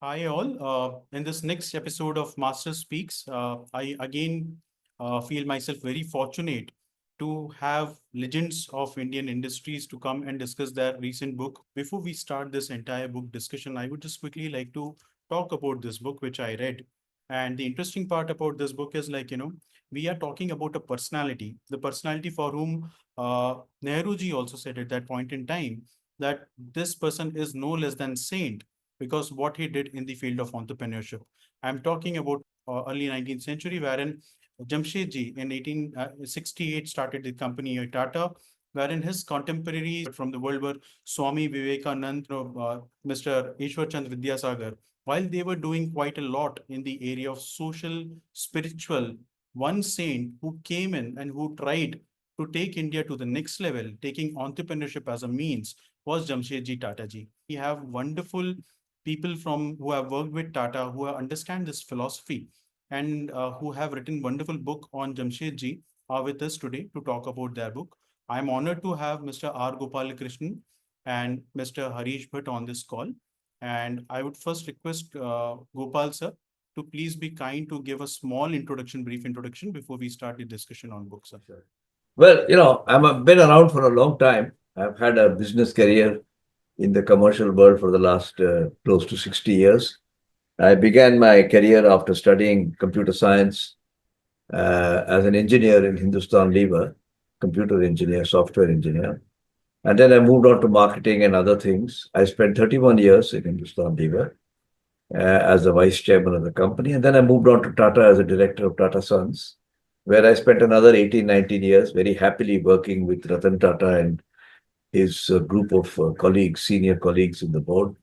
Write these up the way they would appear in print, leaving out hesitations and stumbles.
Hi all. In this next episode of Master Speaks, I again feel myself very fortunate to have legends of Indian industries to come and discuss their recent book. Before we start this entire book discussion, I would just quickly like to talk about this book which I read. And the interesting part about this book is we are talking about a personality, the personality for whom Nehruji also said at that point in time that this person is no less than saint because what he did in the field of entrepreneurship. I'm talking about early 19th century, wherein Jamsetji in 1868 started the company Tata, wherein his contemporaries from the world were Swami Vivekanand, Mr. Ishwar Chand Vidyasagar. While they were doing quite a lot in the area of social, spiritual, one saint who came in and who tried to take India to the next level, taking entrepreneurship as a means, was Jamsetji Tata ji. We have wonderful people from who have worked with Tata, who understand this philosophy, and who have written wonderful book on Jamshedji are with us today to talk about their book. I am honored to have Mr. R.Gopalkrishnan and Mr. Harish Bhat on this call. And I would first request Gopal sir to please be kind to give a small introduction, brief introduction before we start the discussion on books, sir. Sure. Well, been around for a long time. I've had a business career in the commercial world for the last close to 60 years. I began my career after studying computer science as an engineer in Hindustan Lever, computer engineer, software engineer. And then I moved on to marketing and other things. I spent 31 years in Hindustan Lever as the vice chairman of the company. And then I moved on to Tata as a director of Tata Sons, where I spent another 18, 19 years very happily working with Ratan Tata and his group of colleagues, senior colleagues in the board.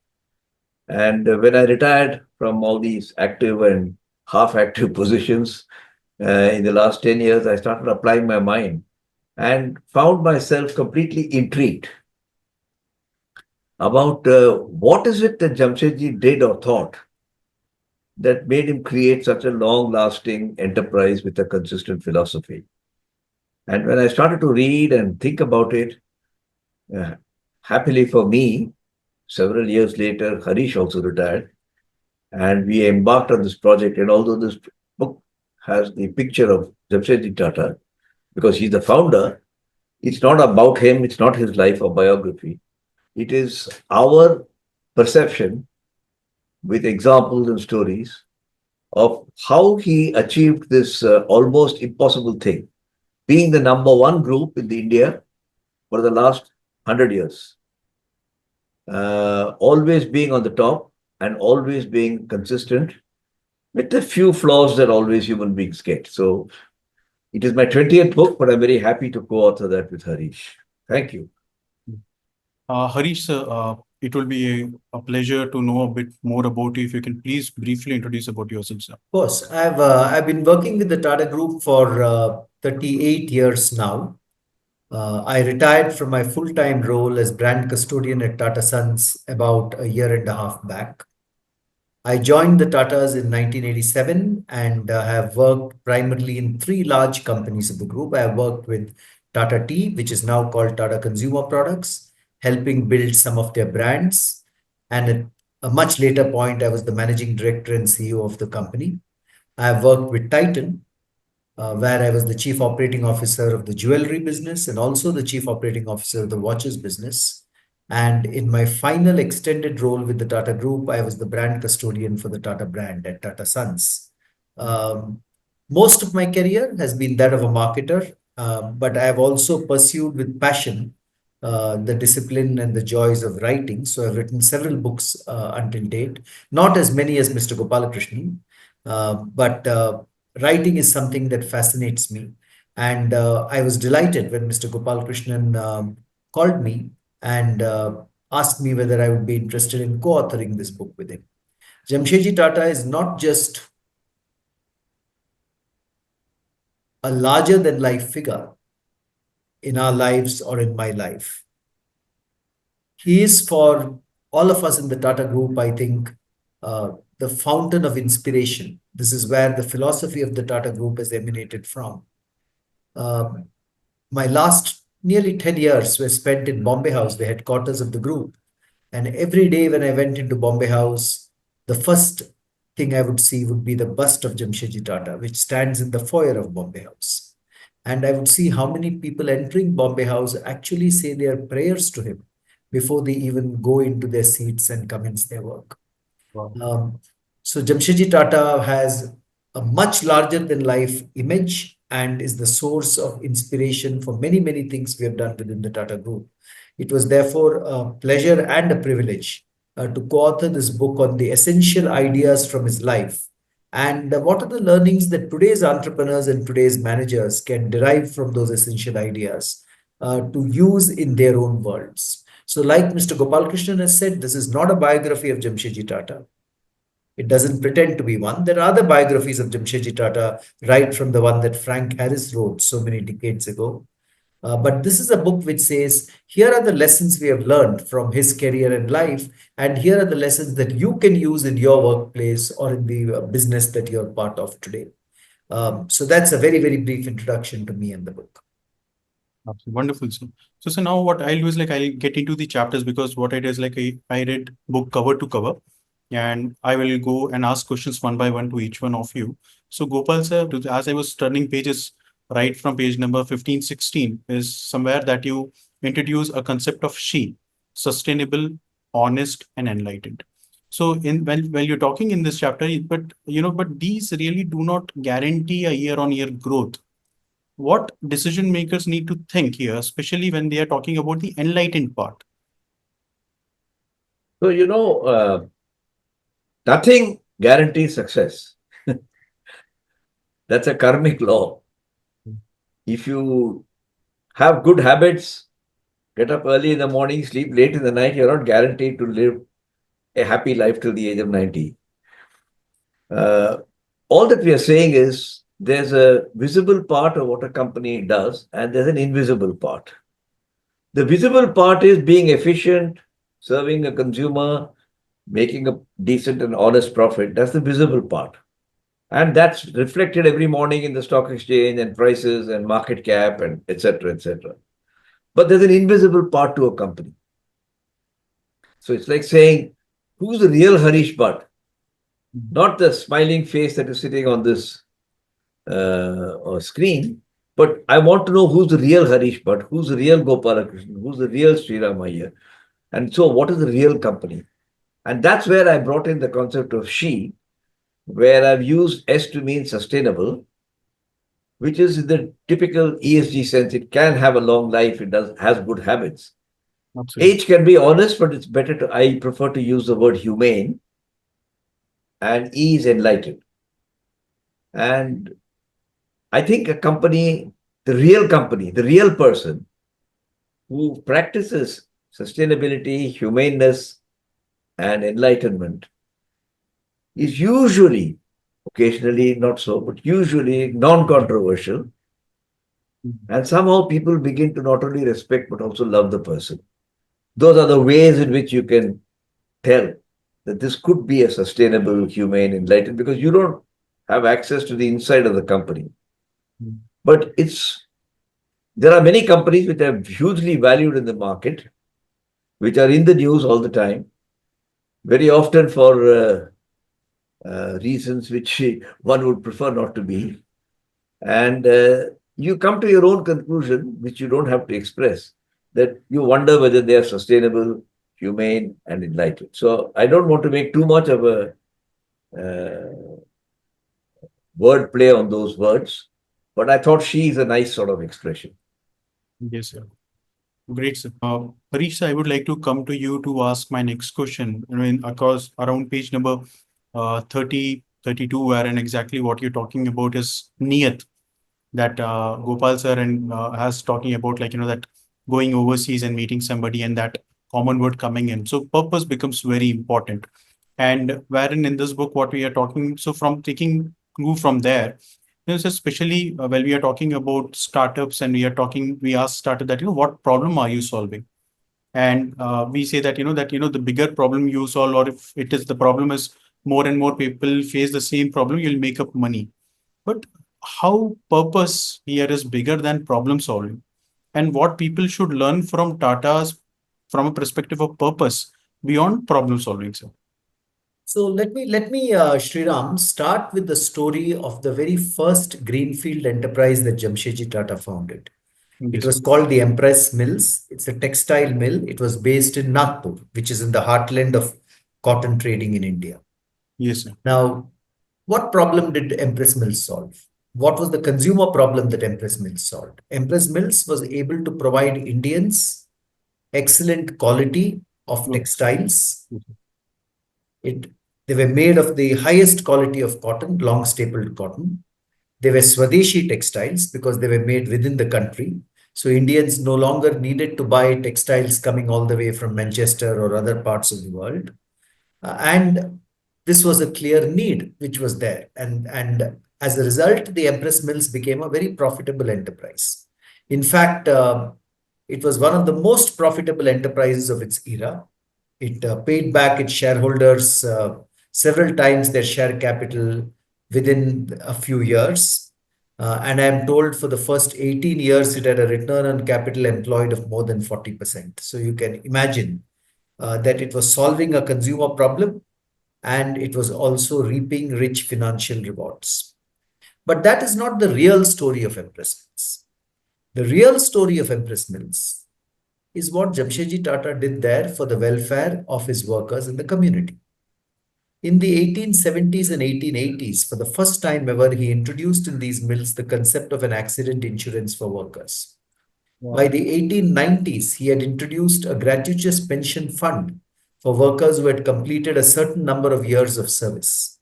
And when I retired from all these active and half active positions in the last 10 years, I started applying my mind and found myself completely intrigued about what is it that Jamsetji did or thought that made him create such a long lasting enterprise with a consistent philosophy. And when I started to read and think about it, uh, happily for me, several years later, Harish also retired, and we embarked on this project. And although this book has the picture of Jamsetji Tata, because he's the founder, it's not about him, it's not his life or biography. It is our perception with examples and stories of how he achieved this almost impossible thing, being the number one group in the India for the last 100 years, always being on the top and always being consistent with the few flaws that always human beings get. So it is my 20th book, but I'm very happy to co-author that with Harish. Thank you. Harish, sir, it will be a pleasure to know a bit more about you. If you can please briefly introduce about yourself, sir. Of course, I've been working with the Tata Group for 38 years now. I retired from my full-time role as brand custodian at Tata Sons about a year and a half back. I joined the Tatas in 1987 and have worked primarily in three large companies of the group. I have worked with Tata Tea, which is now called Tata Consumer Products, helping build some of their brands. And at a much later point, I was the managing director and CEO of the company. I have worked with Titan, where I was the chief operating officer of the jewelry business and also the chief operating officer of the watches business. And in my final extended role with the Tata Group, I was the brand custodian for the Tata brand at Tata Sons. Most of my career has been that of a marketer, but I have also pursued with passion the discipline and the joys of writing. So I've written several books until date, not as many as Mr. Gopalakrishnan, but writing is something that fascinates me. And I was delighted when Mr. Gopalakrishnan called me and asked me whether I would be interested in co-authoring this book with him. Jamsetji Tata is not just a larger than life figure in our lives or in my life. He is for all of us in the Tata Group, I think, the fountain of inspiration. This is where the philosophy of the Tata Group has emanated from. My last nearly 10 years were spent in Bombay House, the headquarters of the group. And every day when I went into Bombay House, The first thing I would see would be the bust of Jamsetji Tata, which stands in the foyer of Bombay House. And I would see how many people entering Bombay House actually say their prayers to him before they even go into their seats and commence their work. Wow. So Jamsetji Tata has a much larger than life image and is the source of inspiration for many, many things we have done within the Tata Group. It was therefore a pleasure and a privilege to co-author this book on the essential ideas from his life and what are the learnings that today's entrepreneurs and today's managers can derive from those essential ideas to use in their own worlds. So, like Mr. Gopalkrishnan has said, this is not a biography of Jamsetji Tata. It doesn't pretend to be one. There are other biographies of Jamsetji Tata, right from the one that Frank Harris wrote so many decades ago. But this is a book which says, here are the lessons we have learned from his career and life, and here are the lessons that you can use in your workplace or in the business that you're part of today. So that's a very, very brief introduction to me and the book. Absolutely. Wonderful. So now what I'll do is like I'll get into the chapters, because what I do is like I read book cover to cover, and I will go and ask questions one by one to each one of you. So Gopal sir, as I was turning pages, right from page number 15, 16 is somewhere that you introduce a concept of she, sustainable, honest, and enlightened. So in when you're talking in this chapter, but these really do not guarantee a year-on-year growth. What decision makers need to think here, especially when they are talking about the enlightened part? So, nothing guarantees success. That's a karmic law. If you have good habits, get up early in the morning, sleep late in the night, you're not guaranteed to live a happy life till the age of 90. Uh, all that we are saying is there's a visible part of what a company does, and there's an invisible part. The visible part is being efficient, serving a consumer, making a decent and honest profit. That's the visible part. And that's reflected every morning in the stock exchange and prices and market cap and etc. etc. But there's an invisible part to a company. So it's like saying, who's the real Harish Bhat? Not the smiling face that is sitting on this screen, but I want to know who's the real Harish Bhat, who's the real Gopalakrishnan, who's the real Shreeram Iyer. And so what is the real company? And that's where I brought in the concept of she, where I've used S to mean sustainable, which is in the typical ESG sense. It can have a long life. It has good habits. Absolutely. H can be honest, but it's better to, I prefer to use the word humane. And E is enlightened. And I think a company, the real person who practices sustainability, humaneness, and enlightenment is usually, occasionally not so, but usually non-controversial. And somehow people begin to not only respect but also love the person. Those are the ways in which you can tell that this could be a sustainable, humane, enlightened, because you don't have access to the inside of the company. But there are many companies which are hugely valued in the market, which are in the news all the time, very often for reasons which one would prefer not to be. And you come to your own conclusion, which you don't have to express, that you wonder whether they are sustainable, humane, and enlightened. So I don't want to make too much of a word play on those words, but I thought she is a nice sort of expression. Yes, sir. Great, sir. Harish, I would like to come to you to ask my next question. I mean, across around page number 30, 32, wherein exactly what you're talking about is niyat, that Gopal sir and has talking about, like, that going overseas and meeting somebody and that common word coming in. So purpose becomes very important. And wherein in this book, what we are talking, so from taking clue from there, especially when we are talking about startups and we ask startup that, what problem are you solving? And we say that, the bigger problem you solve, or if it is the problem is more and more people face the same problem, you'll make up money. But how purpose here is bigger than problem solving, and what people should learn from Tata's from a perspective of purpose beyond problem solving, sir? So let me Shriram start with the story of the very first greenfield enterprise that Jamsetji Tata founded. It Yes, was called the Empress Mills. It's a textile mill. It was based in Nagpur, which is in the heartland of cotton trading in India. yes, sir. Now, what problem did Empress Mills solve? What was the consumer problem that Empress Mills solved? Empress Mills was able to provide Indians excellent quality of Good. textiles. Yes, sir. It, they were made of the highest quality of cotton, long stapled cotton. They were Swadeshi textiles because they were made within the country. So Indians no longer needed to buy textiles coming all the way from Manchester or other parts of the world. And this was a clear need which was there. And as a result, the Empress Mills became a very profitable enterprise. In fact, it was one of the most profitable enterprises of its era. It paid back its shareholders several times their share capital within a few years. And I'm told for the first 18 years, it had a return on capital employed of more than 40%. So you can imagine that it was solving a consumer problem and it was also reaping rich financial rewards. But that is not the real story of Empress Mills. The real story of Empress Mills is what Jamsetji Tata did there for the welfare of his workers in the community. In the 1870s and 1880s, for the first time ever, he introduced in these mills the concept of an accident insurance for workers. By Wow. the 1890s, he had introduced a gratuitous pension fund for workers who had completed a certain number of years of service,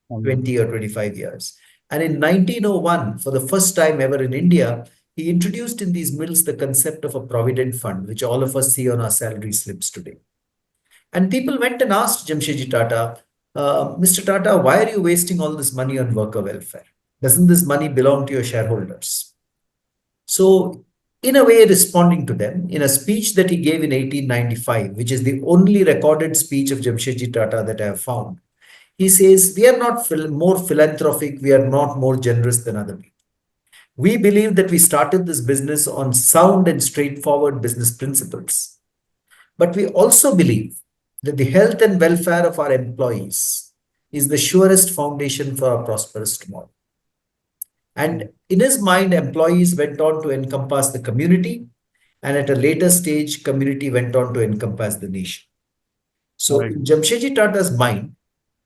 Um, 20 or 25 years. And in 1901, for the first time ever in India, he introduced in these mills the concept of a provident fund, which all of us see on our salary slips today. And people went and asked Jamsetji Tata, Mr. Tata, why are you wasting all this money on worker welfare? Doesn't this money belong to your shareholders? So, in a way, responding to them, in a speech that he gave in 1895, which is the only recorded speech of Jamsetji Tata that I have found, he says, we are not more philanthropic, we are not more generous than other people. We believe that we started this business on sound and straightforward business principles. But we also believe that the health and welfare of our employees is the surest foundation for a prosperous tomorrow. And in his mind, employees went on to encompass the community, and at a later stage, community went on to encompass the nation. all So, right. in Jamsetji Tata's mind,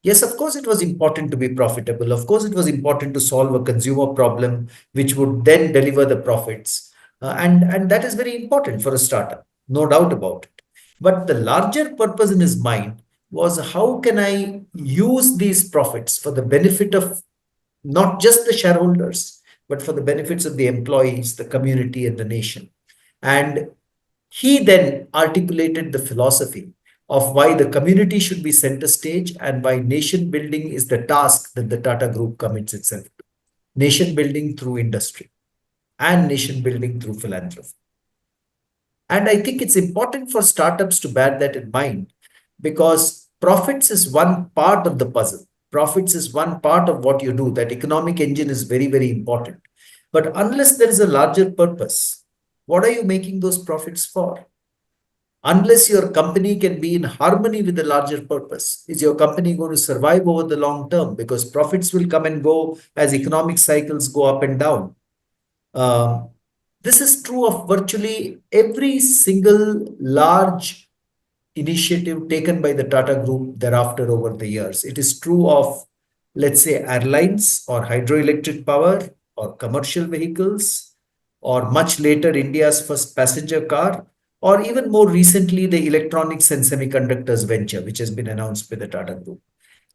yes, of course, it was important to be profitable. Of course, it was important to solve a consumer problem, which would then deliver the profits. And that is very important for a startup, no doubt about it. But the larger purpose in his mind was how can I use these profits for the benefit of not just the shareholders, but for the benefits of the employees, the community, and the nation. And he then articulated the philosophy of why the community should be center stage and why nation building is the task that the Tata Group commits itself to. Nation building through industry and nation building through philanthropy. And I think it's important for startups to bear that in mind because profits is one part of the puzzle. Profits is one part of what you do. That economic engine is very, very important. But unless there is a larger purpose, what are you making those profits for? Unless your company can be in harmony with the larger purpose, is your company going to survive over the long term? Because profits will come and go as economic cycles go up and down. Um, this is true of virtually every single large initiative taken by the Tata Group thereafter over the years. It is true of, let's say, airlines or hydroelectric power or commercial vehicles, or much later, India's first passenger car, or even more recently, the electronics and semiconductors venture, which has been announced by the Tata Group.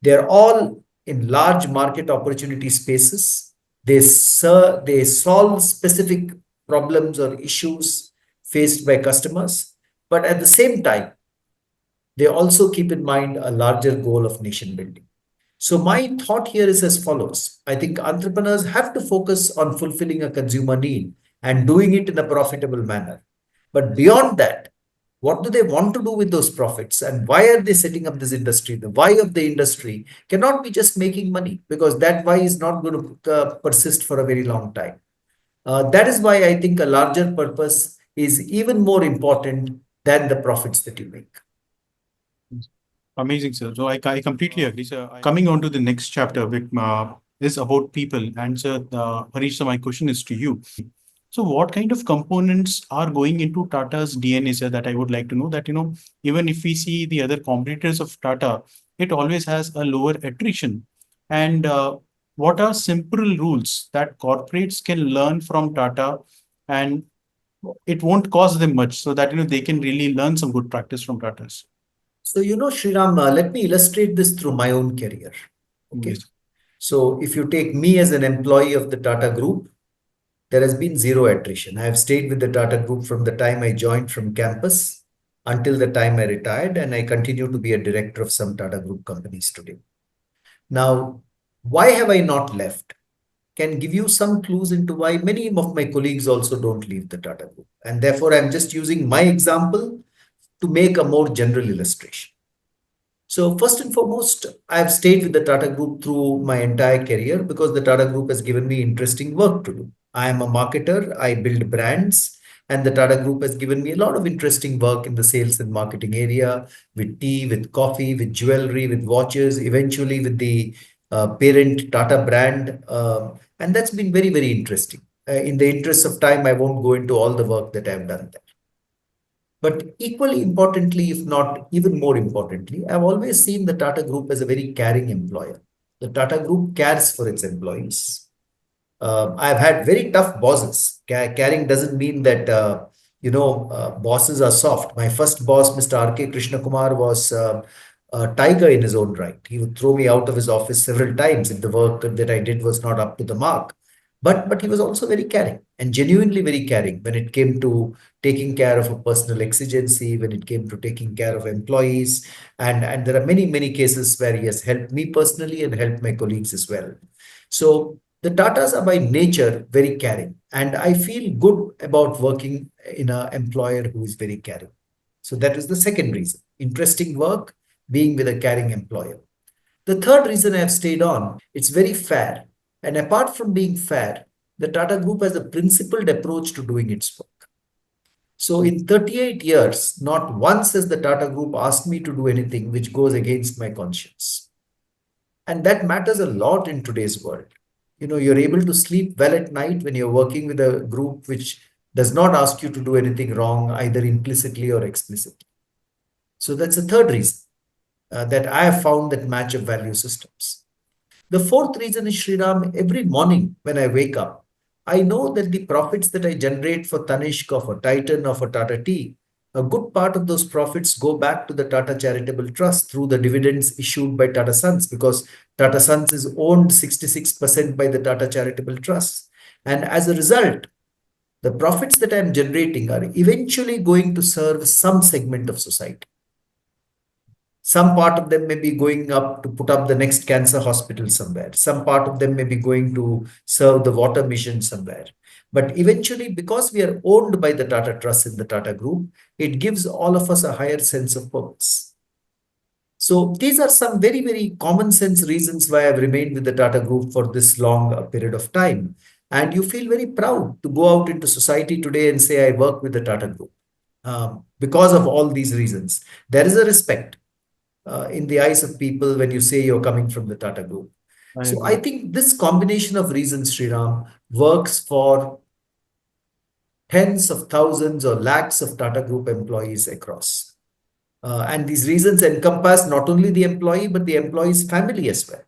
They're all in large market opportunity spaces. They solve specific problems or issues faced by customers. But at the same time, they also keep in mind a larger goal of nation building. So, my thought here is as follows. I think entrepreneurs have to focus on fulfilling a consumer need and doing it in a profitable manner. But beyond that, what do they want to do with those profits and why are they setting up this industry? The why of the industry cannot be just making money because that why is not going to persist for a very long time. That is why I think a larger purpose is even more important than the profits that you make. Amazing, sir. So I completely agree, sir. Coming on to the next chapter, which is about people. And sir, Harish, so my question is to you. So what kind of components are going into Tata's DNA, sir, that I would like to know that, even if we see the other competitors of Tata, it always has a lower attrition. And what are simple rules that corporates can learn from Tata and it won't cost them much so that, they can really learn some good practice from Tata's? So, Shriram, let me illustrate this through my own career. Okay. Yes. So, if you take me as an employee of the Tata Group, there has been zero attrition. I have stayed with the Tata Group from the time I joined from campus until the time I retired, and I continue to be a director of some Tata Group companies today. Now, why have I not left? Can give you some clues into why many of my colleagues also don't leave the Tata Group. And therefore, I'm just using my example to make a more general illustration. So first and foremost, I've stayed with the Tata Group through my entire career because the Tata Group has given me interesting work to do. I am a marketer, I build brands, and the Tata Group has given me a lot of interesting work in the sales and marketing area with tea, with coffee, with jewelry, with watches, eventually with the parent Tata brand. And that's been very, very interesting. In the interest of time, I won't go into all the work that I've done there. But equally importantly, if not even more importantly, I've always seen the Tata Group as a very caring employer. The Tata Group cares for its employees. I've had very tough bosses. Caring doesn't mean that, bosses are soft. My first boss, Mr. R.K. Krishna Kumar, was a tiger in his own right. He would throw me out of his office several times if the work that I did was not up to the mark. But he was also very caring and genuinely very caring when it came to taking care of a personal exigency, when it came to taking care of employees. And there are many, many cases where he has helped me personally and helped my colleagues as well. So the Tatas are by nature very caring. And I feel good about working in an employer who is very caring. So that is the second reason. Interesting work, being with a caring employer. The third reason I have stayed on, it's very fair. And apart from being fair, the Tata Group has a principled approach to doing its work. So in 38 years, not once has the Tata Group asked me to do anything which goes against my conscience. And that matters a lot in today's world. You're able to sleep well at night when you're working with a group which does not ask you to do anything wrong, either implicitly or explicitly. So that's the third reason that I have found that match of value systems. The fourth reason is, Shriram, every morning when I wake up, I know that the profits that I generate for Tanishq or for Titan or for Tata Tea, a good part of those profits go back to the Tata Charitable Trust through the dividends issued by Tata Sons, because Tata Sons is owned 66% by the Tata Charitable Trust. And as a result, the profits that I'm generating are eventually going to serve some segment of society. Some part of them may be going up to put up the next cancer hospital somewhere. Some part of them may be going to serve the water mission somewhere. But eventually, because we are owned by the Tata Trust in the Tata Group, it gives all of us a higher sense of purpose. So these are some very, very common sense reasons why I've remained with the Tata Group for this long a period of time. And you feel very proud to go out into society today and say, I work with the Tata Group. Because of all these reasons, there is a respect in the eyes of people when you say you're coming from the Tata Group. I So I agree. think this combination of reasons, Sriram, works for tens of thousands or lakhs of Tata Group employees across. And these reasons encompass not only the employee, but the employee's family as well.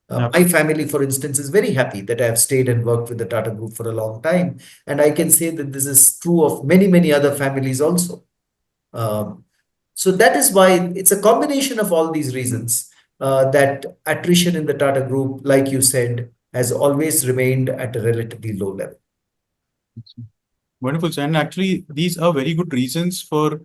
My Absolutely. family, for instance, is very happy that I have stayed and worked with the Tata Group for a long time. And I can say that this is true of many, many other families also. Um, so that is why it's a combination of all these reasons that attrition in the Tata Group, like you said, has always remained at a relatively low level. Wonderful, sir. And actually, these are very good reasons for,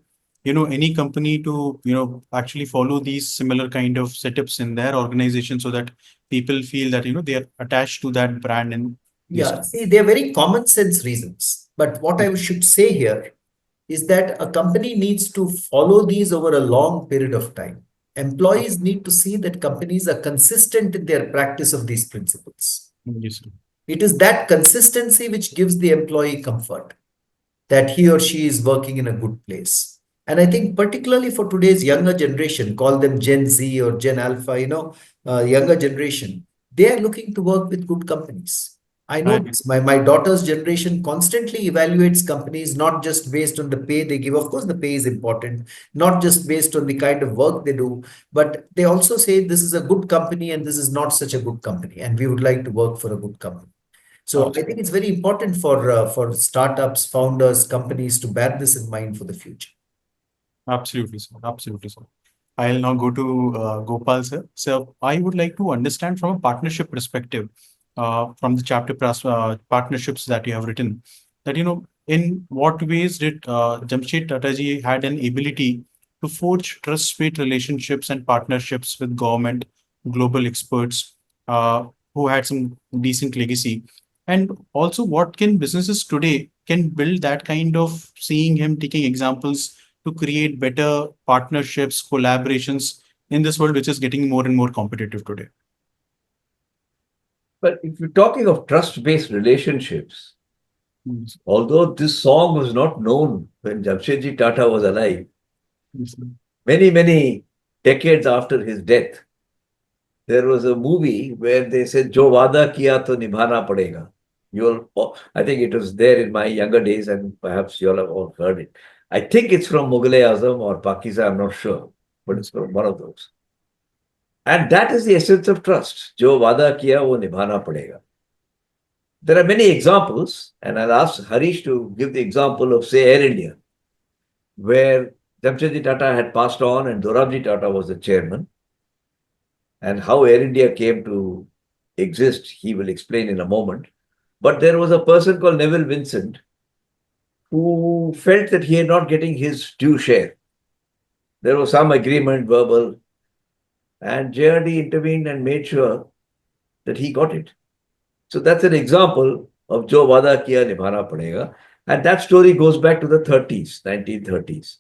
any company to, actually follow these similar kind of setups in their organization so that people feel that, they are attached to that brand and these. Yeah, see, they're very common sense reasons. But what I should say here is that a company needs to follow these over a long period of time. Employees need to see that companies are consistent in their practice of these principles. Yes, sir. It is that consistency which gives the employee comfort that he or she is working in a good place. And I think particularly for today's younger generation, call them Gen Z or Gen Alpha, younger generation, they are looking to work with good companies. I I know agree. this. My daughter's generation constantly evaluates companies not just based on the pay they give. Of course, the pay is important, not just based on the kind of work they do, but they also say this is a good company and this is not such a good company, and we would like to work for a good company. So I think it's very important for startups, founders, companies to bear this in mind for the future. Absolutely, sir. Absolutely, sir. I'll now go to Gopal, sir. So I would like to understand from a partnership perspective, from the chapter partnerships that you have written, that, in what ways did Jamsetji Tata ji had an ability to forge trust-based relationships and partnerships with government, global experts, who had some decent legacy, and also what can businesses today can build that kind of seeing him taking examples to create better partnerships, collaborations in this world, which is getting more and more competitive today. But if you're talking of trust-based relationships, Yes. although this song was not known when Jamsetji Tata was alive, Yes, sir. many, many decades after his death, there was a movie where they said, "Jo wada kiya to nibhana padega." I think it was there in my younger days, and perhaps you all have all heard it. I think it's from Mughal-e-Azam or Pakistan, I'm not sure, but it's from one of those. And that is the essence of trust. Jo wada kiya, wo nibhana padega. There are many examples, and I'll ask Harish to give the example of, say, Air India, where Jamsetji Tata had passed on and Dorabji Tata was the chairman. And how Air India came to exist, he will explain in a moment. But there was a person called Neville Vincent who felt that he had not getting his due share. There was some agreement, verbal, and JRD intervened and made sure that he got it. So that's an example of Jo Vada Kiya Nibhana Padega. And that story goes back to the 30s, 1930s.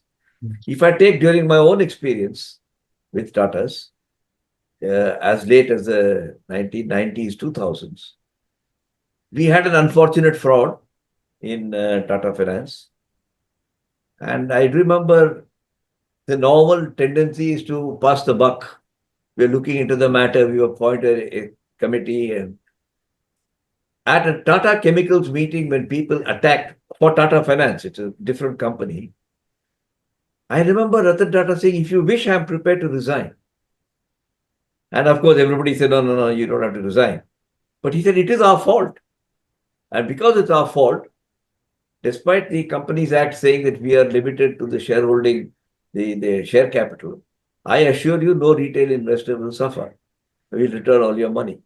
If I take during my own experience with Tatas, as late as the 1990s, 2000s, we had an unfortunate fraud in Tata Finance. And I remember the normal tendency is to pass the buck. We're looking into the matter. We appointed a committee. And at a Tata Chemicals meeting, when people attacked for Tata Finance, it's a different company. I remember Ratan Tata saying, "If you wish, I'm prepared to resign." And of course, everybody said, "No, no, no, you don't have to resign." But he said, "It is our fault. And because it's our fault, despite the Companies Act saying that we are limited to the shareholding, the share capital, I assure you, no retail investor will suffer. We'll return all your money."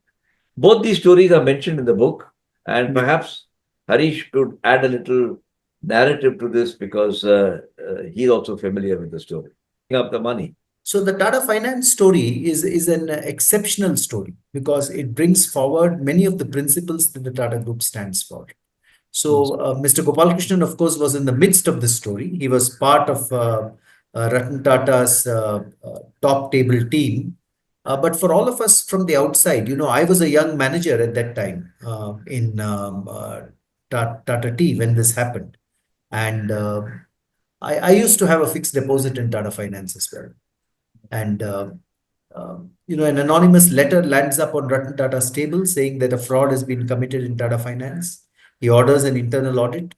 Both these stories are mentioned in the book, and Yeah, perhaps Harish could add a little narrative to this because he's also familiar with the story. Up the money. So the Tata Finance story is an exceptional story because it brings forward many of the principles that the Tata Group stands for. yes, So Mr. Gopalakrishnan, of course, was in the midst of this story. He was part of Ratan Tata's top table team. But for all of us from the outside, I was a young manager at that time in Tata Tea when this happened. And I used to have a fixed deposit in Tata Finance as well. And an anonymous letter lands up on Ratan Tata's table saying that a fraud has been committed in Tata Finance. He orders an internal audit,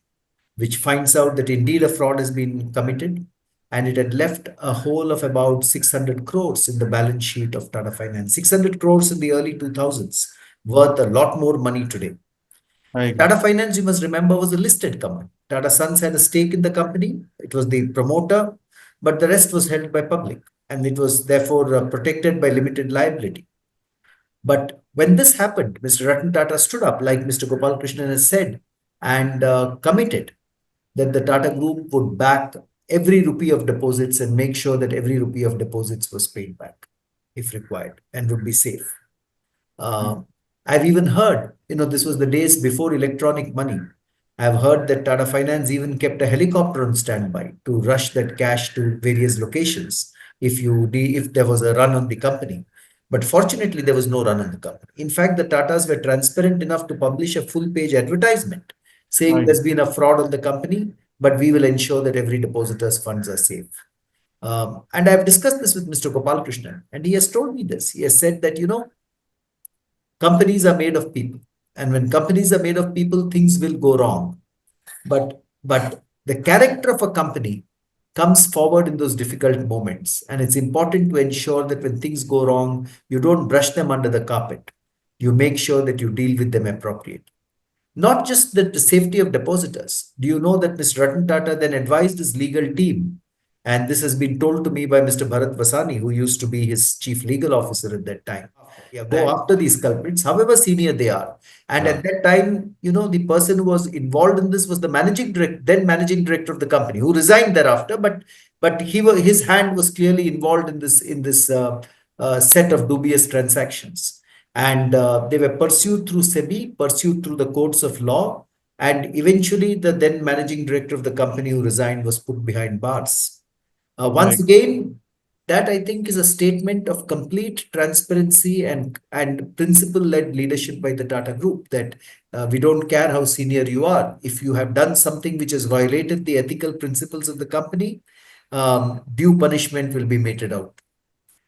which finds out that indeed a fraud has been committed, and it had left a hole of about 600 crores in the balance sheet of Tata Finance. 600 crores in the early 2000s, worth a lot more money today. I agree. Tata Finance, you must remember, was a listed company. Tata Sons had a stake in the company. It was the promoter, but the rest was held by public, and it was therefore protected by limited liability. But when this happened, Mr. Ratan Tata stood up, like Mr. Gopalakrishnan has said, and committed that the Tata Group would back every rupee of deposits and make sure that every rupee of deposits was paid back if required and would be safe. Uh, I've even heard, this was the days before electronic money. I've heard that Tata Finance even kept a helicopter on standby to rush that cash to various locations if there was a run on the company. But fortunately, there was no run on the company. In fact, the Tatas were transparent enough to publish a full page advertisement I saying agree. there's been a fraud on the company, but we will ensure that every depositor's funds are safe. And I've discussed this with Mr. Gopalakrishnan, and he has told me this. He has said that, companies are made of people. And when companies are made of people, things will go wrong. But the character of a company comes forward in those difficult moments. And it's important to ensure that when things go wrong, you don't brush them under the carpet. You make sure that you deal with them appropriately. Not just the safety of depositors. Do you know that Mr. Ratan Tata then advised his legal team? And this has been told to me by Mr. Bharat Vasani, who used to be his chief legal officer at that time. Yeah, go after these culprits, however senior they are. And at that time, the person who was involved in this was the then managing director of the company, who resigned thereafter. But his hand was clearly involved in this set of dubious transactions. And they were pursued through SEBI, pursued through the courts of law, and eventually the then managing director of the company who resigned was put behind bars. Once Right. again, that I think is a statement of complete transparency and principle-led leadership by the Tata Group, that we don't care how senior you are. If you have done something which has violated the ethical principles of the company, due punishment will be meted out.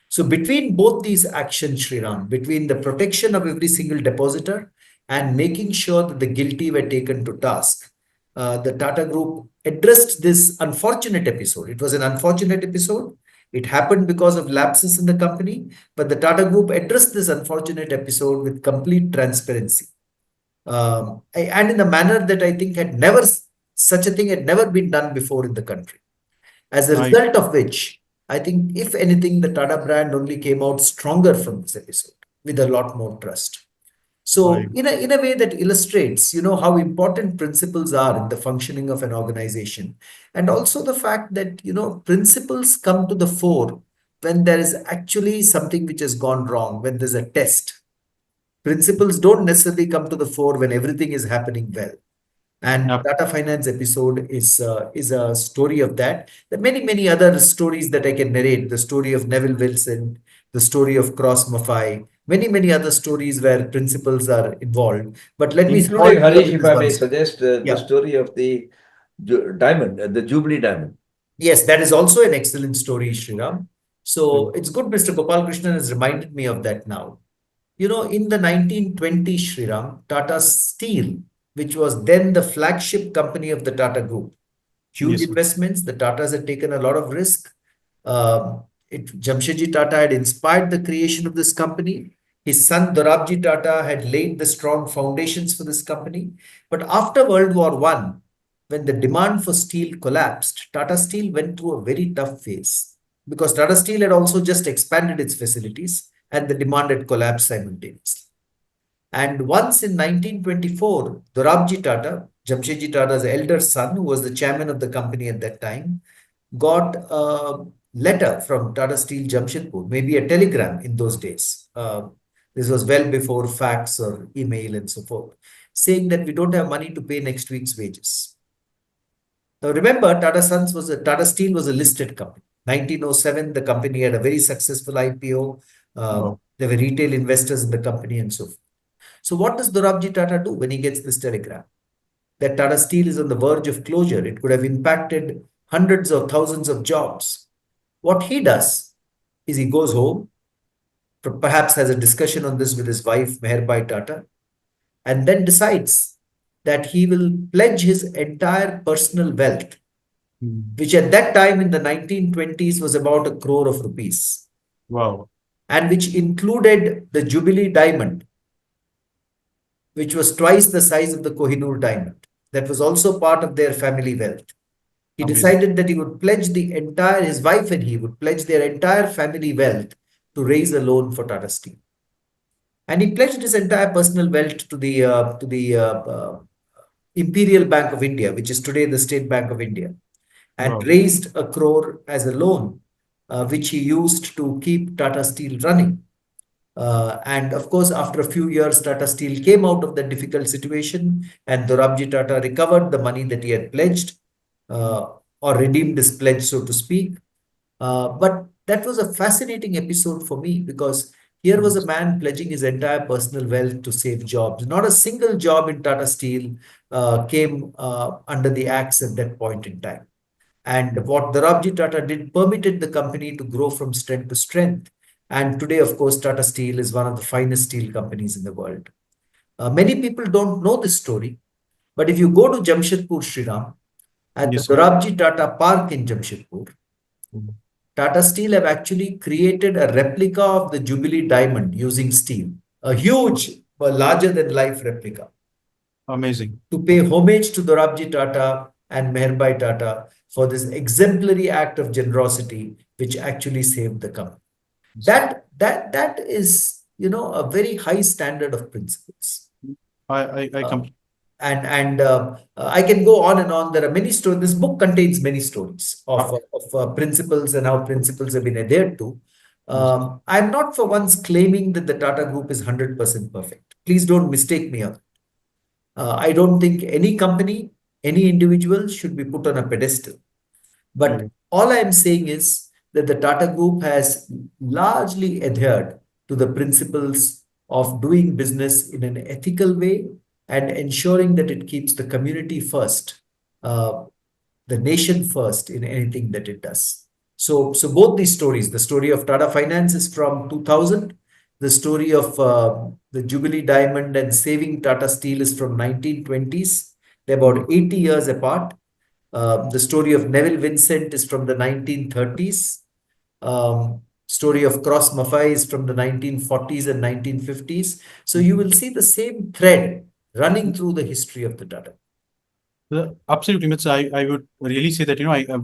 So between both these actions, Shriram, between the protection of every single depositor and making sure that the guilty were taken to task, the Tata Group addressed this unfortunate episode. It was an unfortunate episode. It happened because of lapses in the company, but the Tata Group addressed this unfortunate episode with complete transparency. And in a manner that I think such a thing had never been done before in the country. As a Right. result of which, I think, if anything, the Tata brand only came out stronger from this episode with a lot more trust. So, Right. in a way that illustrates, how important principles are in the functioning of an organization. And also the fact that, principles come to the fore when there is actually something which has gone wrong, when there's a test. Principles don't necessarily come to the fore when everything is happening well. And Yep. Tata Finance episode is a story of that. There are many other stories that I can narrate. The story of Neville Wilson, the story of Cross Maffei, many other stories where principles are involved. But let me stop Including here Harish, with if this I one may story. suggest the Yeah. story of the diamond, the Jubilee diamond. Yes, that is also an excellent story, Sriram. So Right. it's good Mr. Gopalkrishnan has reminded me of that now. In the 1920s, Sriram, Tata Steel, which was then the flagship company of the Tata Group, huge Yes, sir. investments. The Tatas had taken a lot of risk. Jamsetji Tata had inspired the creation of this company. His son Dorabji Tata had laid the strong foundations for this company. But after World War I, when the demand for steel collapsed, Tata Steel went through a very tough phase because Tata Steel had also just expanded its facilities and the demand had collapsed simultaneously. And once in 1924, Dorabji Tata, Jamsetji Tata's elder son, who was the chairman of the company at that time, got a letter from Tata Steel Jamshedpur, maybe a telegram in those days. This was well before fax or email and so forth, saying that we don't have money to pay next week's wages. Now remember, Tata Steel was a listed company. 1907, the company had a very successful IPO. Wow. There were retail investors in the company and so forth. So what does Dorabji Tata do when he gets this telegram? That Tata Steel is on the verge of closure. It could have impacted hundreds or thousands of jobs. What he does is he goes home, perhaps has a discussion on this with his wife, Meherbai Tata, and then decides that he will pledge his entire personal wealth, Mm. which at that time in the 1920s was about 1 crore of rupees, Wow. and which included the Jubilee diamond, which was twice the size of the Kohinoor diamond. That was also part of their family wealth. He Amazing. decided that he would pledge his wife and he would pledge their entire family wealth to raise a loan for Tata Steel. And he pledged his entire personal wealth to the Imperial Bank of India, which is today the State Bank of India, and Wow. raised 1 crore as a loan, which he used to keep Tata Steel running. And of course, after a few years, Tata Steel came out of that difficult situation, and Dorabji Tata recovered the money that he had pledged, or redeemed his pledge, so to speak. But that was a fascinating episode for me because Here was a man pledging his entire personal wealth to save jobs. Not a single job in Tata Steel came under the axe at that point in time. And what Dorabji Tata did permitted the company to grow from strength to strength. And today, of course, Tata Steel is one of the finest steel companies in the world. Many people don't know this story, but if you go to Jamshedpur, Shriram, at the Yes, sir. Dorabji Tata Park in Jamshedpur, Tata Steel have actually created a replica of the Jubilee diamond using steel, a huge, larger than life replica, Amazing. to pay homage to Dorabji Tata and Meherbai Tata for this exemplary act of generosity, which actually saved the company. Yes. That is, a very high standard of principles. I Uh, completely. and I can go on and on. There are many stories. This book contains many stories of principles and how principles have been adhered to. I'm not for once claiming that the Tata Group is 100% perfect. Please don't mistake me on. I don't think any company, any individual should be put on a pedestal. But all I am saying is that the Tata Group has largely adhered to the principles of doing business in an ethical way and ensuring that it keeps the community first, uh, the nation first in anything that it does. So both these stories, the story of Tata Finance is from 2000, the story of the Jubilee Diamond and saving Tata Steel is from 1920s. They're about 80 years apart. The story of Neville Vincent is from the 1930s. Story of Cross Maffei is from the 1940s and 1950s. So you will see the same thread running through the history of the Tata. Absolutely, Mitz. I would really say that,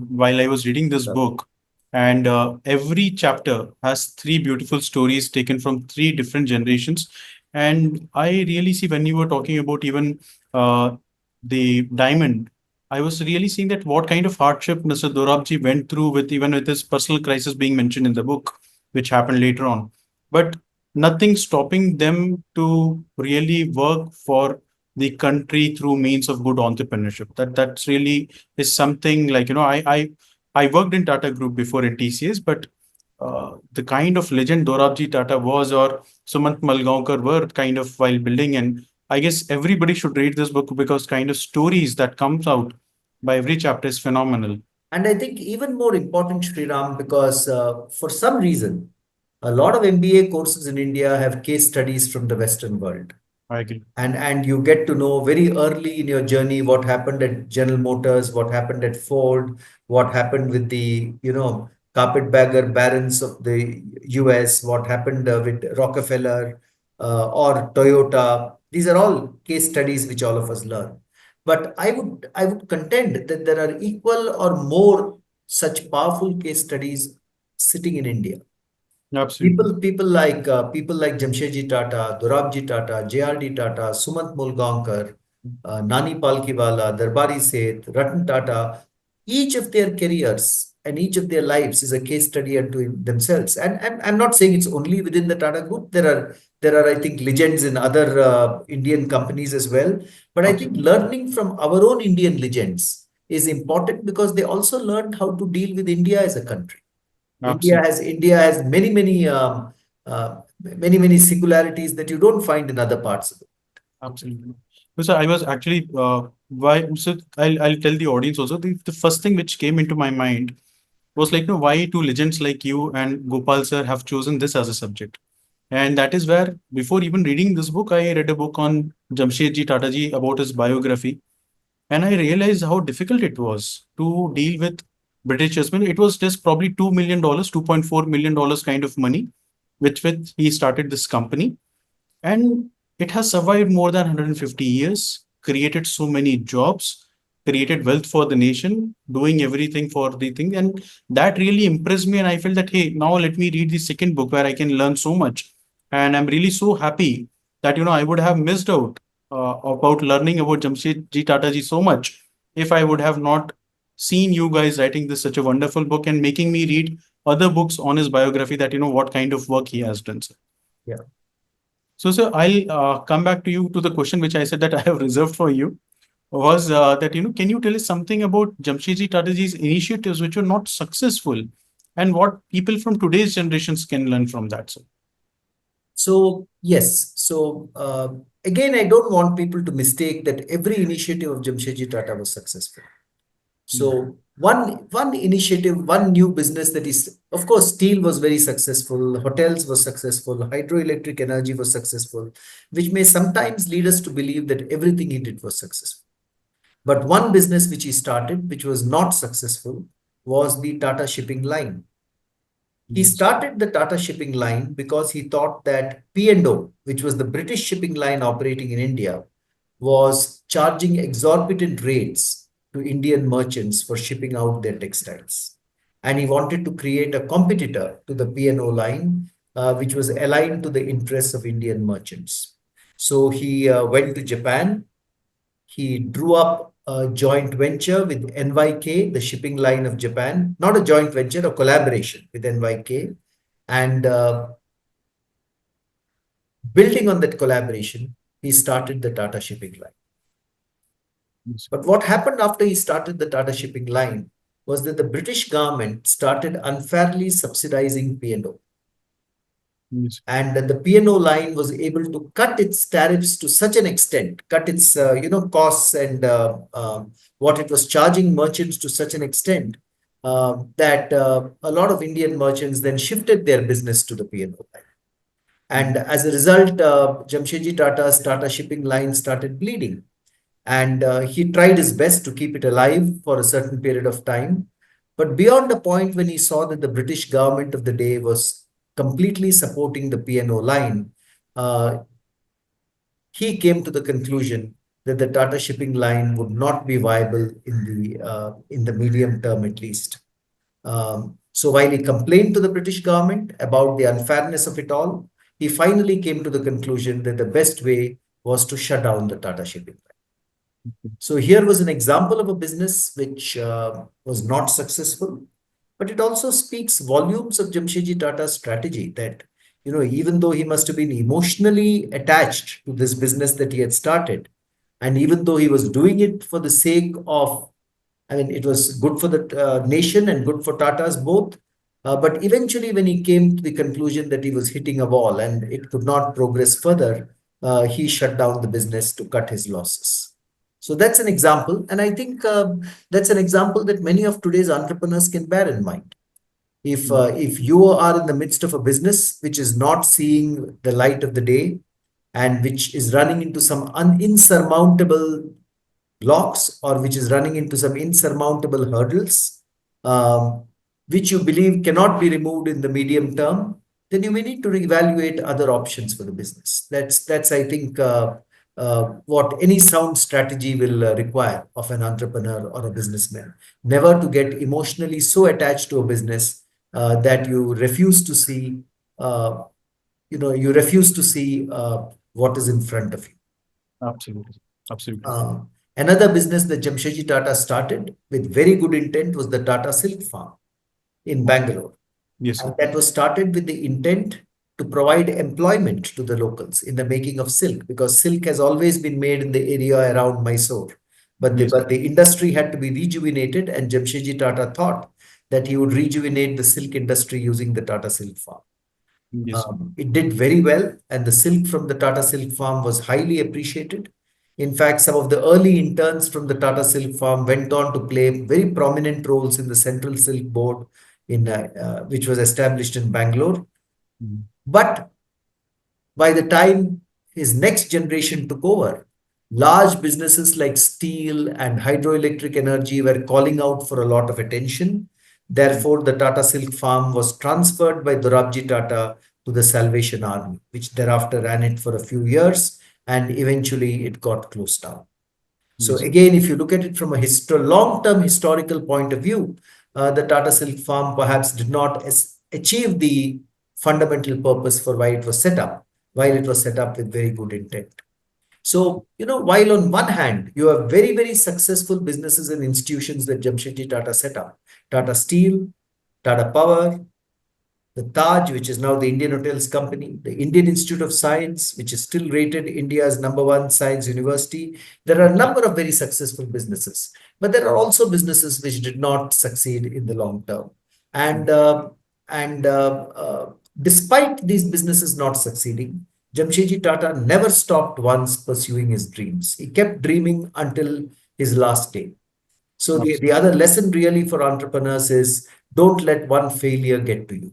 while I was reading this book, and every chapter has three beautiful stories taken from three different generations. And I really see when you were talking about even the diamond, I was really seeing that what kind of hardship Mr. Dorabji went through with even with his personal crisis being mentioned in the book, which happened later on. But nothing stopping them to really work for the country through means of good entrepreneurship. That's really is something like, I worked in Tata Group before in TCS, but the kind of legend Dorabji Tata was or Sumant Malgaonkar were kind of while building, and I guess everybody should read this book because kind of stories that comes out by every chapter is phenomenal. And I think even more important, Sriram, because for some reason, a lot of MBA courses in India have case studies from the Western world. I agree. And you get to know very early in your journey what happened at General Motors, what happened at Ford, what happened with the carpetbagger barons of the US, what happened with Rockefeller or Toyota. These are all case studies which all of us learn. But I would contend that there are equal or more such powerful case studies sitting in India. Absolutely. People like Jamsetji Tata, Dorabji Tata, J.R.D. Tata, Sumant Mulgaonkar, Nani Palkiwala, Darbari Seth, Ratan Tata, each of their careers and each of their lives is a case study unto themselves. And I'm not saying it's only within the Tata Group. There are I think legends in other Indian companies as well. But I think Absolutely. learning from our own Indian legends is important because they also learned how to deal with India as a country. Absolutely. India has many singularities that you don't find in other parts of it. Absolutely. So I was actually why so I'll tell the audience also the first thing which came into my mind was like, why two legends like you and Gopal sir have chosen this as a subject. And that is where, before even reading this book, I read a book on Jamsetji Tata ji about his biography. And I realized how difficult it was to deal with Britishers. I mean, it was just probably $2 million, $2.4 million kind of money, with he started this company. And it has survived more than 150 years, created so many jobs, created wealth for the nation, doing everything for the thing. And that really impressed me. And I felt that, hey, now let me read the second book where I can learn so much. And I'm really so happy that, I would have missed out about learning about Jamshedji Tata ji so much if I would have not seen you guys writing this such a wonderful book and making me read other books on his biography that, what kind of work he has done. Sir. Yeah. So, sir, I'll come back to you to the question which I said that I have reserved for you was that, can you tell us something about Jamshedji Tataji's initiatives which were not successful and what people from today's generations can learn from that, sir? So, yes. So, again, I don't want people to mistake that every initiative of Jamsetji Tata was successful. So one initiative, one new business that is, of course, steel was very successful, hotels was successful, hydroelectric energy was successful, which may sometimes lead us to believe that everything he did was successful. But one business which he started, which was not successful, was the Tata Shipping line. He Yes. started the Tata Shipping line because he thought that P&O, which was the British shipping line operating in India, was charging exorbitant rates to Indian merchants for shipping out their textiles. And he wanted to create a competitor to the P&O line, which was aligned to the interests of Indian merchants. So he went to Japan. He drew up a joint venture with NYK, the shipping line of Japan, not a joint venture, a collaboration with NYK. And building on that collaboration, he started the Tata Shipping line. Yes. But what happened after he started the Tata Shipping line was that the British government started unfairly subsidizing P&O. Yes. And the P&O line was able to cut its tariffs to such an extent, cut its costs and what it was charging merchants to such an extent that a lot of Indian merchants then shifted their business to the P&O line. And as a result, Jamsetji Tata's Tata Shipping line started bleeding. And he tried his best to keep it alive for a certain period of time. But beyond the point when he saw that the British government of the day was completely supporting the P&O line, uh, he came to the conclusion that the Tata Shipping line would not be viable in the medium term at least. So while he complained to the British government about the unfairness of it all, he finally came to the conclusion that the best way was to shut down the Tata Shipping line. So here was an example of a business which was not successful, but it also speaks volumes of Jamsetji Tata's strategy that, even though he must have been emotionally attached to this business that he had started, and even though he was doing it for the sake of, I mean, it was good for the nation and good for Tata's both. But eventually, when he came to the conclusion that he was hitting a wall and it could not progress further, he shut down the business to cut his losses. So that's an example. And I think that's an example that many of today's entrepreneurs can bear in mind. If you are in the midst of a business which is not seeing the light of the day and which is running into some insurmountable blocks or which is running into some insurmountable hurdles, um, which you believe cannot be removed in the medium term, then you may need to reevaluate other options for the business. That's I think, what any sound strategy will require of an entrepreneur or a businessman. Never to get emotionally so attached to a business that you refuse to see, uh, what is in front of you. Absolutely. Absolutely. Uh, Another business that Jamsetji Tata started with very good intent was the Tata Silk Farm in Bangalore. Yes, sir. And that was started with the intent to provide employment to the locals in the making of silk, because silk has always been made in the area around Mysore. But Yes. the industry had to be rejuvenated, and Jamsetji Tata thought that he would rejuvenate the silk industry using the Tata Silk Farm. Yes, sir. It did very well, and the silk from the Tata Silk Farm was highly appreciated. In fact, some of the early interns from the Tata Silk Farm went on to play very prominent roles in the Central Silk Board, which was established in Bangalore. Mm. But by the time his next generation took over, large businesses like steel and hydroelectric energy were calling out for a lot of attention. Therefore, the Tata Silk Farm was transferred by Dorabji Tata to the Salvation Army, which thereafter ran it for a few years and eventually it got closed down. So Yes. again, if you look at it from a long-term historical point of view, the Tata Silk Farm perhaps did not achieve the fundamental purpose for why it was set up, while it was set up with very good intent. So, while on one hand, you have very, very successful businesses and institutions that Jamsetji Tata set up, Tata Steel, Tata Power, the Taj, which is now the Indian Hotels Company, the Indian Institute of Science, which is still rated India's #1 science university. There are a number of very successful businesses, but there are also businesses which did not succeed in the long term. And despite these businesses not succeeding, Jamsetji Tata never stopped once pursuing his dreams. He kept dreaming until his last day. So the other lesson really for entrepreneurs is don't let one failure get to you.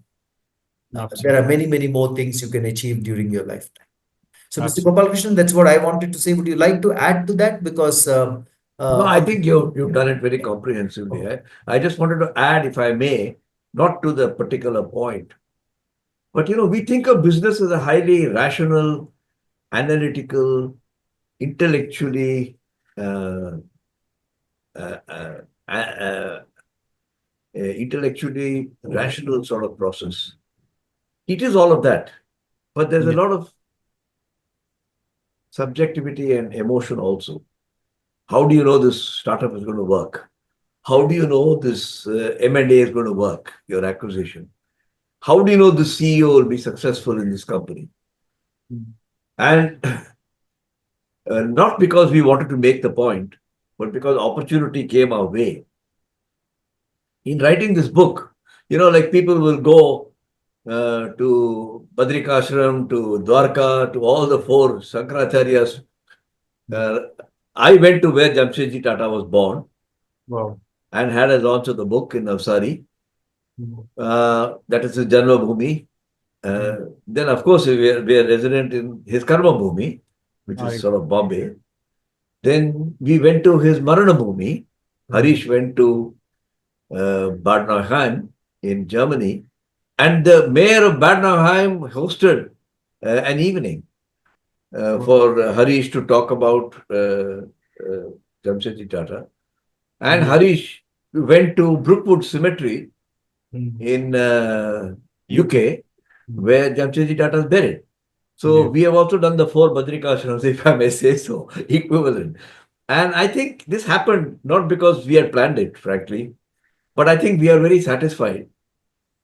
There Absolutely. are many, many more things you can achieve during your lifetime. So, Mr. Absolutely. Gopalakrishnan, that's what I wanted to say. Would you like to add to that? Because No, I on think you've done it very comprehensively. I just wanted to add, if I may, not to the particular point, but we think of business as a highly rational, analytical, intellectually uh, uh, uh, uh, uh, intellectually rational sort of process. It is all of that, but there's a Yeah. lot of subjectivity and emotion also. How do you know this startup is going to work? How do you know this M&A is going to work, your acquisition? How do you know the CEO will be successful in this company? Mm. And not because we wanted to make the point, but because opportunity came our way. In writing this book, like people will go to Badrikashram, to Dwarka, to all the four Shankaracharyas. Uh, I went to where Jamsetji Tata was born Wow. and had a launch of the book in Navsari. Mm. That is his Janma Bhumi. Mm. Then, of course, we are resident in his Karma Bhumi, which is Right. sort of Bombay. Then we went to his Marana Bhumi. Mm. Harish went to Bad Nauheim in Germany. And the mayor of Bad Nauheim hosted an evening Wow. for Harish to talk about Jamsetji Tata. And Yeah. Harish went to Brookwood Cemetery Mm. in UK. UK, Mm. where Jamsetji Tata is buried. So Yeah. we have also done the four Badrikashrams, if I may say so, equivalent. And I think this happened not because we had planned it, frankly, but I think we are very satisfied.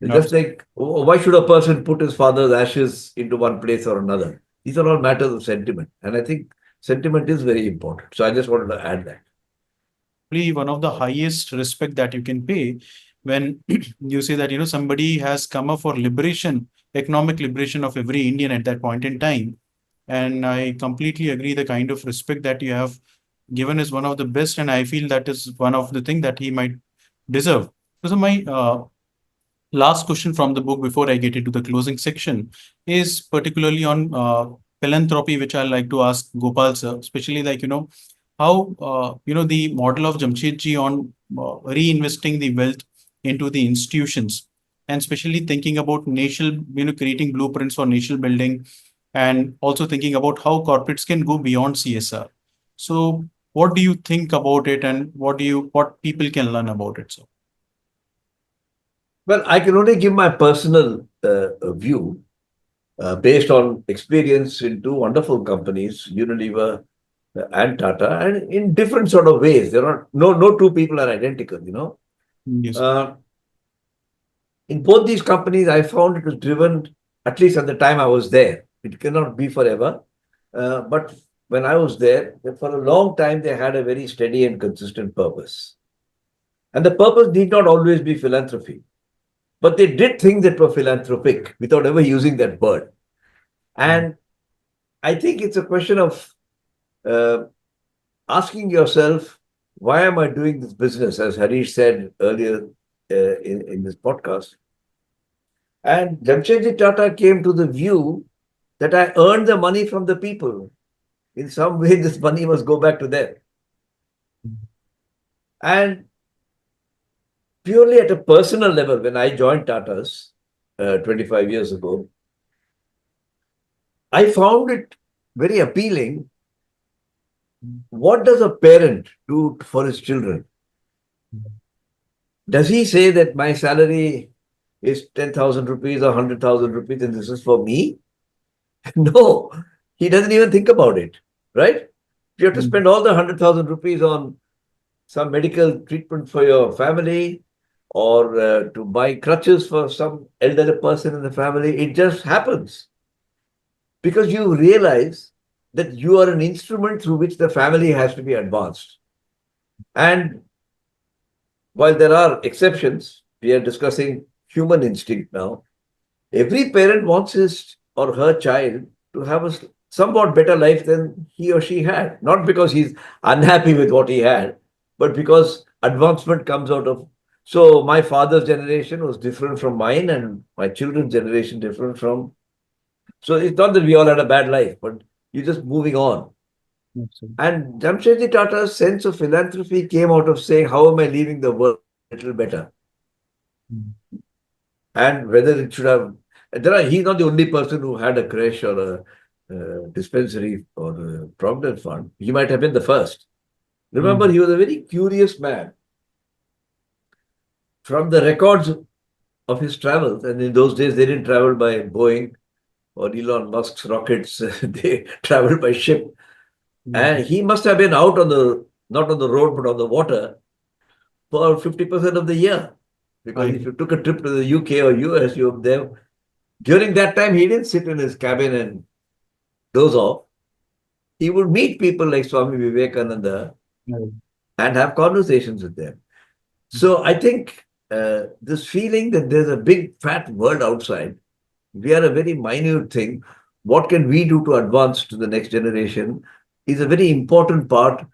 Just Absolutely. like, why should a person put his father's ashes into one place or another? These are all matters of sentiment. And I think sentiment is very important. So I just wanted to add that. One of the highest respect that you can pay when you say that somebody has come up for liberation, economic liberation of every Indian at that point in time. And I completely agree, the kind of respect that you have given is one of the best, and I feel that is one of the thing that he might deserve. So my last question from the book before I get into the closing section is particularly on philanthropy, which I like to ask Gopal sir, especially like, how, the model of Jamshedji on reinvesting the wealth into the institutions, and especially thinking about nation, creating blueprints for nation building, and also thinking about how corporates can go beyond CSR. So what do you think about it, and what people can learn about it? So. Well, I can only give my personal view based on experience in two wonderful companies, Unilever and Tata, and in different sort of ways. There are no two people are identical. Yes. Uh, in both these companies, I found it was driven, at least at the time I was there. It cannot be forever. But when I was there, for a long time, they had a very steady and consistent purpose. And the purpose need not always be philanthropy, but they did things that were philanthropic without ever using that word. Mm. And I think it's a question of uh, asking yourself, why am I doing this business? As Harish said earlier in this podcast. And Jamsetji Tata came to the view that I earned the money from the people. In some way, this money must go back to them. And purely at a personal level, when I joined Tata's 25 years ago, I found it very appealing. What does a parent do for his children? Does he say that my salary is 10,000 rupees or 100,000 rupees and this is for me? No, he doesn't even think about it, right? You have to Mm. spend all the 100,000 rupees on some medical treatment for your family or to buy crutches for some elderly person in the family. It just happens because you realize that you are an instrument through which the family has to be advanced. And while there are exceptions, we are discussing human instinct now. Every parent wants his or her child to have a somewhat better life than he or she had. Not because he's unhappy with what he had, but because advancement comes out of. So my father's generation was different from mine, and my children's generation different from. So it's not that we all had a bad life, but you're just moving on. Absolutely. And Jamsetji Tata's sense of philanthropy came out of saying, how am I leaving the world a little better? Mm. And whether it should have, he's not the only person who had a creche or a dispensary or a provident fund. He might have been the first. Remember, Mm. he was a very curious man. From the records of his travels, and in those days they didn't travel by Boeing or Elon Musk's rockets, they traveled by ship. Yes. And he must have been out on the, not on the road, but on the water for 50% of the year. I Because if agree. you took a trip to the UK or US, you were there. During that time, he didn't sit in his cabin and doze off. He would meet people like Swami Vivekananda Right. and have conversations with them. So I think this feeling that there's a big fat world outside, we are a very minute thing. What can we do to advance to the next generation is a very important part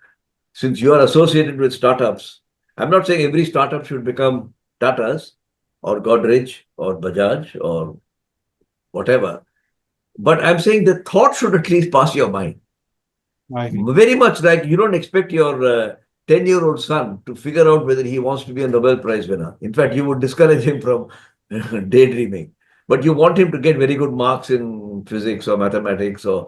since you are associated with startups. I'm not saying every startup should become Tatas or Godrej or Bajaj or whatever, but I'm saying the thought should at least pass your mind. I agree. Very much like you don't expect your 10-year-old son to figure out whether he wants to be a Nobel Prize winner. In fact, you would discourage him from daydreaming. But you want him to get very good marks in physics or mathematics or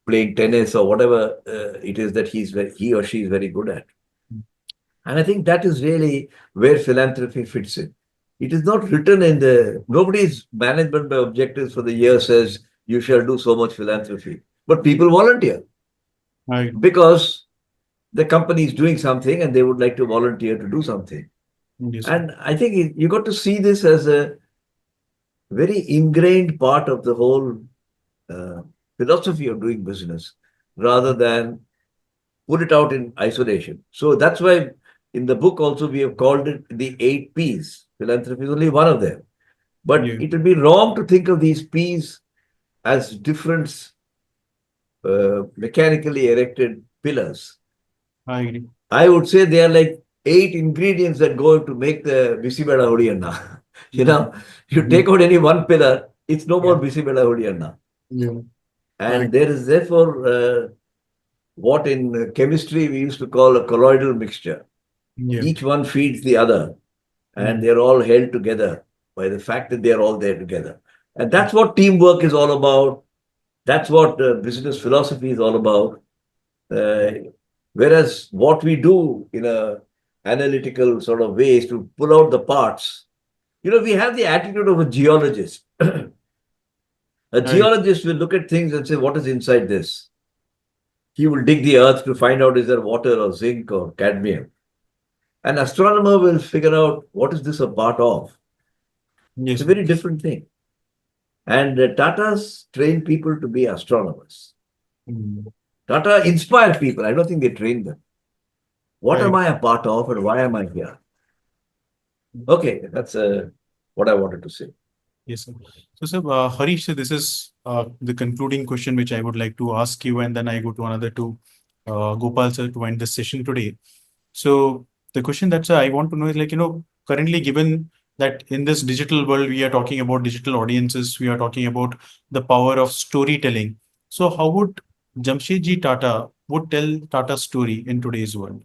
playing tennis or whatever it is that he or she is very good at. Mm. And I think that is really where philanthropy fits in. It is not written in the, nobody's management objectives for the year says you shall do so much philanthropy. But people volunteer I agree. because the company is doing something and they would like to volunteer to do something. Yes. And I think you got to see this as a very ingrained part of the whole uh, philosophy of doing business rather than put it out in isolation. So that's why in the book also we have called it the 8 Ps. Philanthropy is only one of them. But Yeah. it would be wrong to think of these Ps as different mechanically erected pillars. I agree. I would say they are like 8 ingredients that go to make the Bisibela Hodiyanna. You Mm. know, you Mm. take out any one pillar, it's no Yeah. more Bisibela Hodiyanna. Yeah. I And there is therefore what in chemistry we used to call a colloidal mixture. yeah. Each one feeds the other, and Mm. they're all held together by the fact that they're all there together. And that's what teamwork is all about. That's what business philosophy is all about. Uh, Whereas what we do in a analytical sort of way is to pull out the parts. You know, we have the attitude of a geologist. A I geologist will look at things and say, what is inside this? He will dig the earth to find out is there water or zinc or cadmium. An astronomer will figure out what is this a part of. It's yes. a very different thing. And Tata's train people to be astronomers. Mm. Tata inspire people. I don't think they train them. What I am I a part of and why am I here? Okay, that's what I wanted to say. Yes, sir. So, sir, Harish, sir, this is the concluding question which I would like to ask you, and then I go to another to Gopal, sir, to end this session today. So, the question that I want to know is like, currently given that in this digital world, we are talking about digital audiences, we are talking about the power of storytelling. So, how would Jamsetji Tata would tell Tata story in today's world?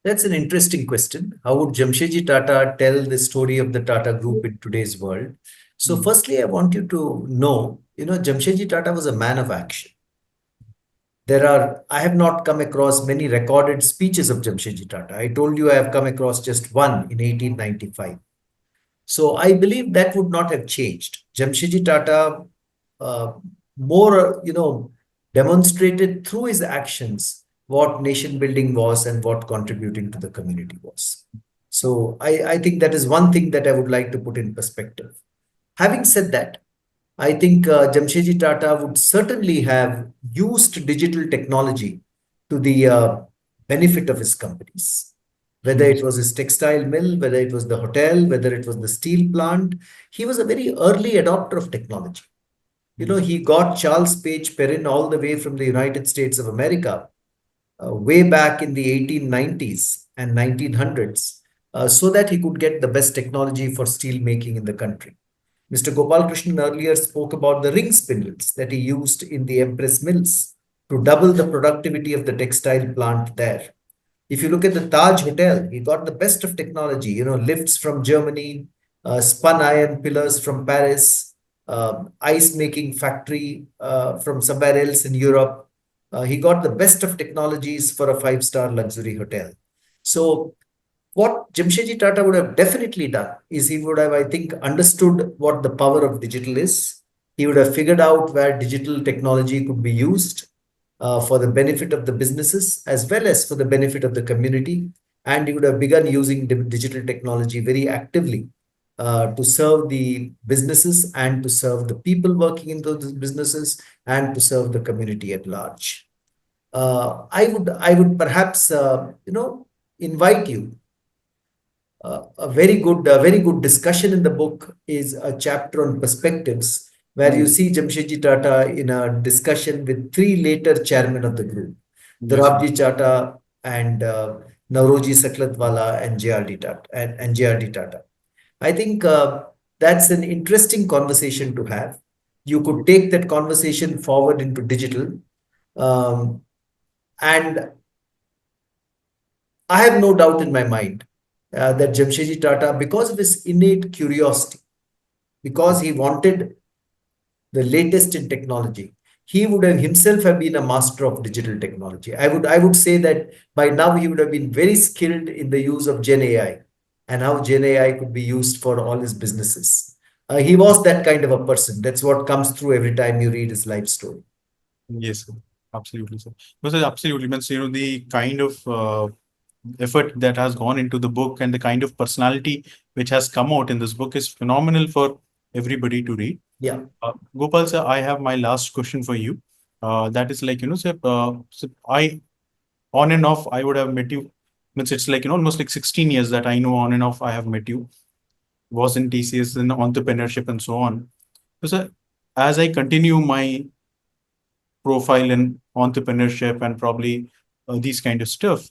That's an interesting question. How would Jamsetji Tata tell the story of the Tata Group in today's world? So, Mm. firstly, I want you to know, Jamsetji Tata was a man of action. I have not come across many recorded speeches of Jamsetji Tata. I told you I have come across just one in 1895. So I believe that would not have changed. Jamsetji Tata uh, more, demonstrated through his actions what nation building was and what contributing to the community was. So I think that is one thing that I would like to put in perspective. Having said that, I think Jamsetji Tata would certainly have used digital technology to the benefit of his companies. whether it was his textile mill, whether it was the hotel, whether it was the steel plant. He was a very early adopter of technology. He got Charles Page Perrin all the way from the United States of America, way back in the 1890s and 1900s, so that he could get the best technology for steel making in the country. Mr. Gopalakrishnan earlier spoke about the ring spindles that he used in the Empress Mills to double the productivity of the textile plant there. If you look at the Taj Hotel, he got the best of technology, lifts from Germany, spun iron pillars from Paris, ice making factory from somewhere else in Europe. He got the best of technologies for a five-star luxury hotel. So what Jamsetji Tata would have definitely done is he would have, I think, understood what the power of digital is. He would have figured out where digital technology could be used for the benefit of the businesses as well as for the benefit of the community. And he would have begun using digital technology very actively to serve the businesses and to serve the people working in those businesses and to serve the community at large. I would perhaps invite you. A very good discussion in the book is a chapter on perspectives, where you see Jamsetji Tata in a discussion with three later chairmen of the group, Yes. Dorabji Tata and Nauroji Saklatwala and JRD Tata and JRD Tata. I think that's an interesting conversation to have. You could take that conversation forward into digital, um, and I have no doubt in my mind that Jamsetji Tata, because of his innate curiosity, because he wanted the latest in technology, he would have himself have been a master of digital technology. I would say that by now he would have been very skilled in the use of Gen AI and how Gen AI could be used for all his businesses. He was that kind of a person. That's what comes through every time you read his life story. Yes, sir. Absolutely, sir. No, sir, absolutely. Means, the kind of effort that has gone into the book and the kind of personality which has come out in this book is phenomenal for everybody to read. Yeah. Gopal, sir, I have my last question for you. That is like, sir, so I, on and off, I would have met you. Means it's like, almost like 16 years that I know on and off I have met you. Was in TCS, in entrepreneurship and so on. So, sir, as I continue my profile in entrepreneurship and probably these kind of stuff,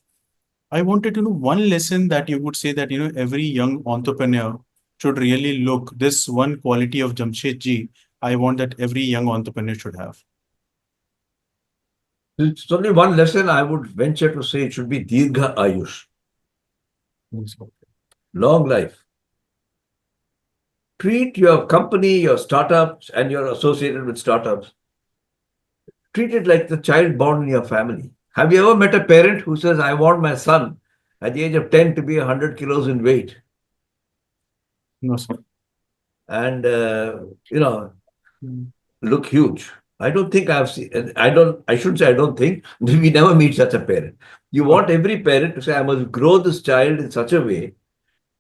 I wanted to know one lesson that you would say that every young entrepreneur should really look this one quality of Jamsetji. I want that every young entrepreneur should have. It's only one lesson I would venture to say it should be Dirgha Ayush, Yes, long life. Treat your company, your startups, and you're associated with startups, treat it like the child born in your family. Have you ever met a parent who says, I want my son at the age of 10 to be 100 kilos in weight? no, sir. And, Mm. look huge. I don't think I've seen, I shouldn't say I don't think, we never meet such a parent. You want every parent to say, I must grow this child in such a way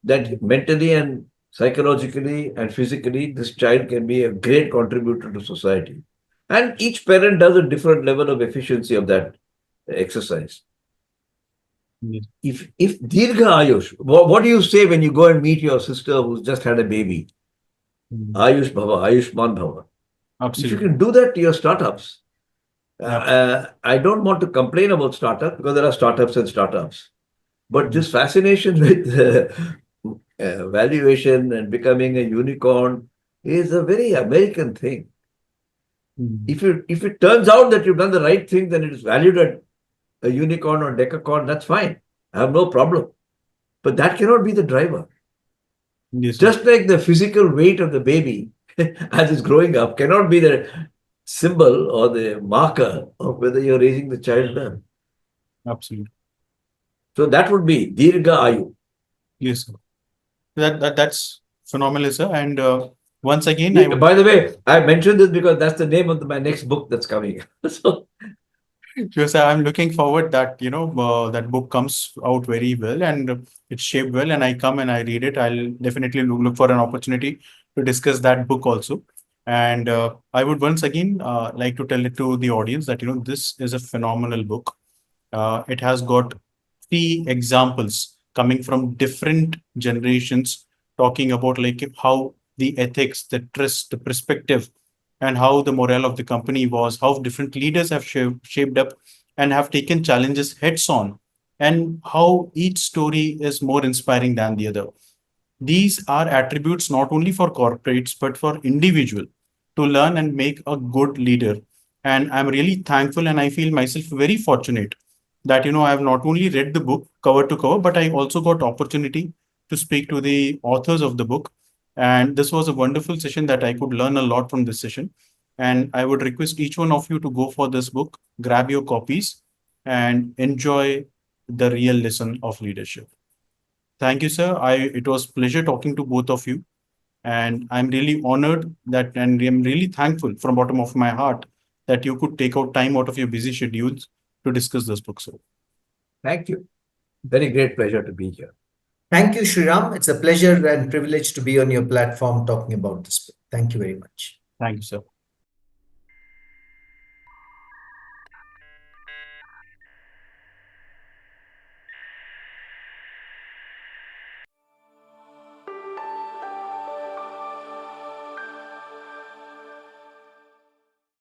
that mentally and psychologically and physically, this child can be a great contributor to society. And each parent does a different level of efficiency of that exercise. Yes. If Dirgha Ayush, what do you say when you go and meet your sister who's just had a baby? Ayush Bhava, Ayushman Bhava. If you Absolutely. can do that to your startups, Yeah. I don't want to complain about startups because there are startups and startups. But this fascination with valuation and becoming a unicorn is a very American thing. If it turns out that you've done the right thing, then it is valued at a unicorn or decacorn. That's fine. I have no problem. But that cannot be the driver. Yes, sir. Just like the physical weight of the baby as it's growing up cannot be the symbol or the marker of whether you're raising the child well. Absolutely. So that would be Dirgha Ayu. Yes, sir. That's phenomenal, sir. And once again, I would. By the way, I mentioned this because that's the name of my next book that's coming. So Sure, sir. I'm looking forward that that book comes out very well and it's shaped well, and I come and I read it. I'll definitely look for an opportunity to discuss that book also. And I would once again like to tell it to the audience that this is a phenomenal book. It has got three examples coming from different generations, talking about like how the ethics, the trust, the perspective, and how the morale of the company was, how different leaders have shaped up and have taken challenges heads on, and how each story is more inspiring than the other. These are attributes not only for corporates but for individual to learn and make a good leader. And I'm really thankful and I feel myself very fortunate that I have not only read the book cover to cover, but I also got opportunity to speak to the authors of the book. And this was a wonderful session that I could learn a lot from this session. And I would request each one of you to go for this book, grab your copies, and enjoy the real lesson of leadership. Thank you, sir. It was pleasure talking to both of you, and I'm really honored that, and I'm really thankful from bottom of my heart that you could take out time out of your busy schedules to discuss this book, sir. Thank you. Very great pleasure to be here. Thank you, Shreeram. It's a pleasure and privilege to be on your platform talking about this book. Thank you very much. Thank you, sir.